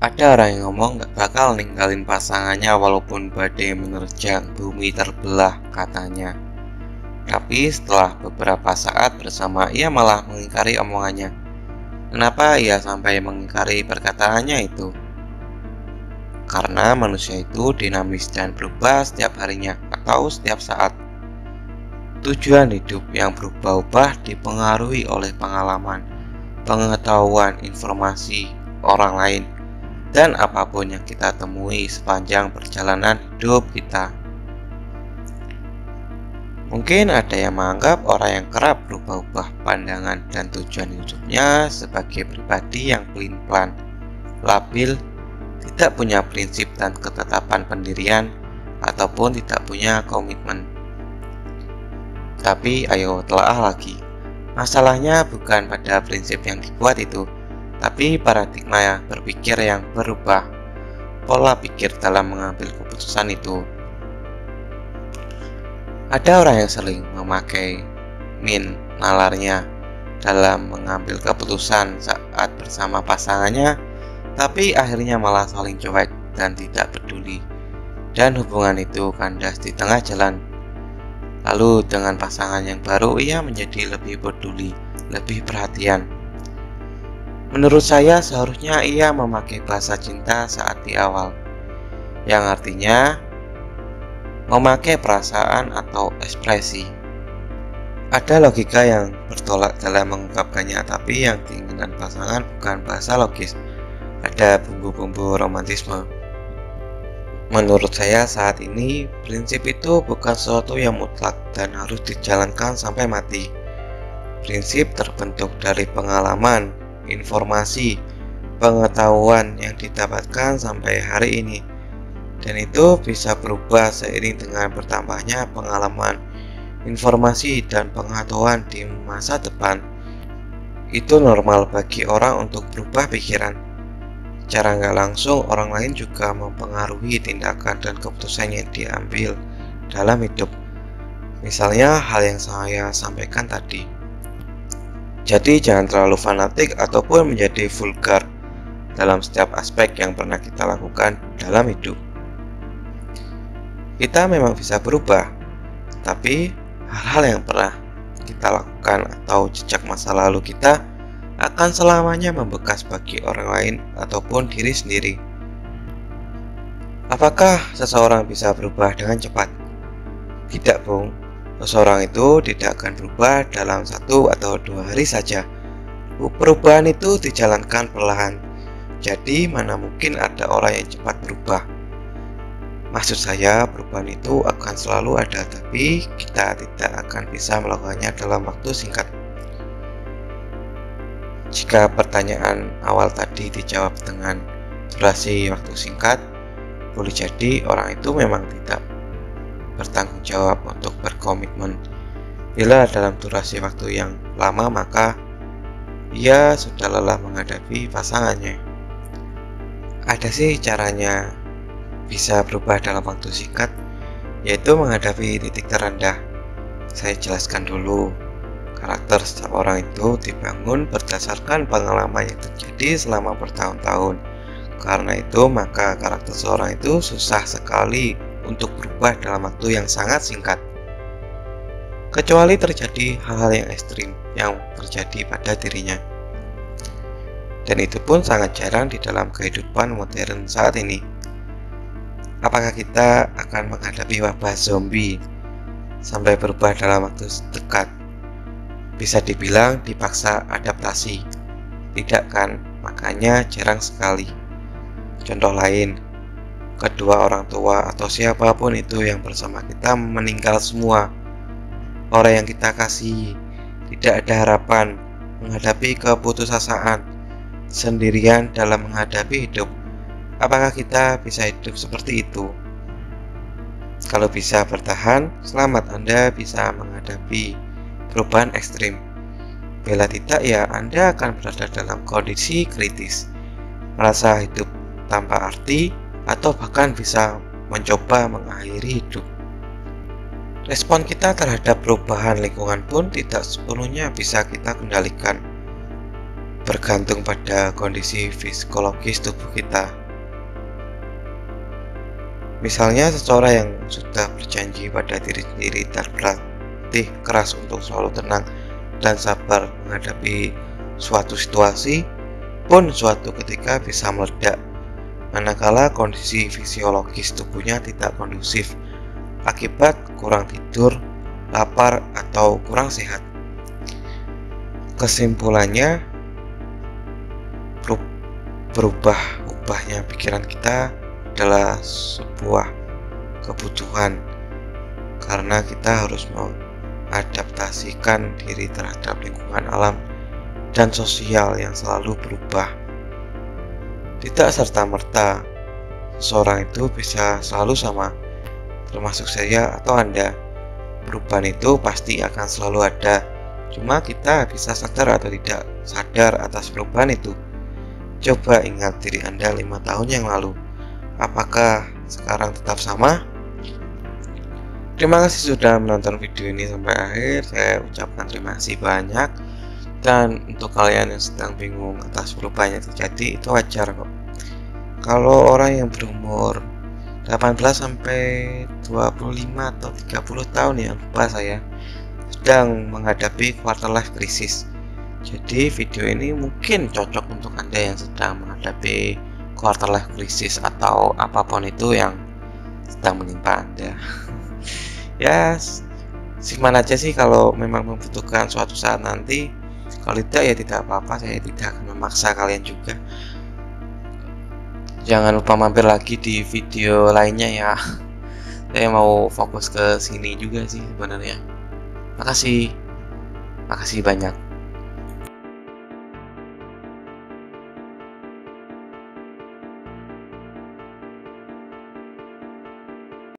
Ada orang yang ngomong gak bakal ninggalin pasangannya walaupun badai menerjang bumi terbelah katanya. Tapi setelah beberapa saat bersama, ia malah mengingkari omongannya. Kenapa ia sampai mengingkari perkataannya itu? Karena manusia itu dinamis dan berubah setiap harinya atau setiap saat. Tujuan hidup yang berubah-ubah dipengaruhi oleh pengalaman, pengetahuan, informasi orang lain, dan apapun yang kita temui sepanjang perjalanan hidup kita. Mungkin ada yang menganggap orang yang kerap berubah-ubah pandangan dan tujuan hidupnya sebagai pribadi yang pelin-pelan, labil, tidak punya prinsip dan ketetapan pendirian, ataupun tidak punya komitmen. Tapi ayo telaah lagi. Masalahnya bukan pada prinsip yang dibuat itu, tapi paradigma berpikir yang berubah, pola pikir dalam mengambil keputusan itu. Ada orang yang sering memakai nalarnya dalam mengambil keputusan saat bersama pasangannya, tapi akhirnya malah saling cuek dan tidak peduli, dan hubungan itu kandas di tengah jalan. Lalu dengan pasangan yang baru, ia menjadi lebih peduli, lebih perhatian. Menurut saya seharusnya ia memakai bahasa cinta saat di awal, yang artinya memakai perasaan atau ekspresi. Ada logika yang bertolak dalam mengungkapkannya, tapi yang diinginkan pasangan bukan bahasa logis, ada bumbu-bumbu romantisme. Menurut saya saat ini, prinsip itu bukan sesuatu yang mutlak dan harus dijalankan sampai mati. Prinsip terbentuk dari pengalaman, informasi, pengetahuan yang didapatkan sampai hari ini, dan itu bisa berubah seiring dengan bertambahnya pengalaman, informasi, dan pengetahuan di masa depan. Itu normal bagi orang untuk berubah pikiran. Secara nggak langsung, orang lain juga mempengaruhi tindakan dan keputusan yang diambil dalam hidup. Misalnya hal yang saya sampaikan tadi. Jadi jangan terlalu fanatik ataupun menjadi vulgar dalam setiap aspek yang pernah kita lakukan dalam hidup. Kita memang bisa berubah, tapi hal-hal yang pernah kita lakukan atau jejak masa lalu kita akan selamanya membekas bagi orang lain ataupun diri sendiri. Apakah seseorang bisa berubah dengan cepat? Tidak, Bung. Seseorang itu tidak akan berubah dalam 1 atau 2 hari saja. Perubahan itu dijalankan perlahan. Jadi mana mungkin ada orang yang cepat berubah? Maksud saya, perubahan itu akan selalu ada, tapi kita tidak akan bisa melakukannya dalam waktu singkat. Jika pertanyaan awal tadi dijawab dengan durasi waktu singkat, boleh jadi orang itu memang tidak bertanggung jawab untuk berkomitmen. Bila dalam durasi waktu yang lama, maka ia sudah lelah menghadapi pasangannya. Ada sih caranya bisa berubah dalam waktu singkat, yaitu menghadapi titik terendah. Saya jelaskan dulu. Karakter setiap orang itu dibangun berdasarkan pengalaman yang terjadi selama bertahun-tahun. Karena itu, maka karakter seorang itu susah sekali untuk berubah dalam waktu yang sangat singkat. Kecuali terjadi hal-hal yang ekstrim yang terjadi pada dirinya. Dan itu pun sangat jarang di dalam kehidupan modern saat ini. Apakah kita akan menghadapi wabah zombie sampai berubah dalam waktu dekat? Bisa dibilang dipaksa adaptasi. Tidak kan? Makanya jarang sekali. Contoh lain, kedua orang tua atau siapapun itu yang bersama kita meninggal semua. Orang yang kita kasihi, tidak ada harapan, menghadapi keputusasaan, sendirian dalam menghadapi hidup. Apakah kita bisa hidup seperti itu? Kalau bisa bertahan, selamat, Anda bisa menghadapi perubahan ekstrim. Bila tidak, ya Anda akan berada dalam kondisi kritis, merasa hidup tanpa arti, atau bahkan bisa mencoba mengakhiri hidup. Respon kita terhadap perubahan lingkungan pun tidak sepenuhnya bisa kita kendalikan. bergantung pada kondisi psikologis tubuh kita. Misalnya seseorang yang sudah berjanji pada diri sendiri dan berlatih keras untuk selalu tenang dan sabar menghadapi suatu situasi pun suatu ketika bisa meledak, manakala kondisi fisiologis tubuhnya tidak kondusif akibat kurang tidur, lapar, atau kurang sehat. Kesimpulannya, berubahnya pikiran kita adalah sebuah kebutuhan karena kita harus mengadaptasikan diri terhadap lingkungan alam dan sosial yang selalu berubah. Tidak serta-merta seseorang itu bisa selalu sama, termasuk saya atau Anda. Perubahan itu pasti akan selalu ada, cuma kita bisa sadar atau tidak sadar atas perubahan itu. Coba ingat diri Anda 5 tahun yang lalu, apakah sekarang tetap sama? Terima kasih sudah menonton video ini sampai akhir. Saya ucapkan terima kasih banyak. Dan untuk kalian yang sedang bingung atas perubahan yang terjadi, itu wajar kok. Kalau orang yang berumur 18 sampai 25 atau 30 tahun, ya lupa saya, sedang menghadapi quarter life crisis. Jadi video ini mungkin cocok untuk Anda yang sedang menghadapi quarter life crisis atau apapun itu yang sedang menimpa Anda. Ya, simpan aja sih kalau memang membutuhkan suatu saat nanti. Kalau tidak ya tidak apa-apa, saya tidak akan memaksa kalian juga. Jangan lupa mampir lagi di video lainnya ya. Saya mau fokus ke sini juga sih sebenarnya. Makasih banyak.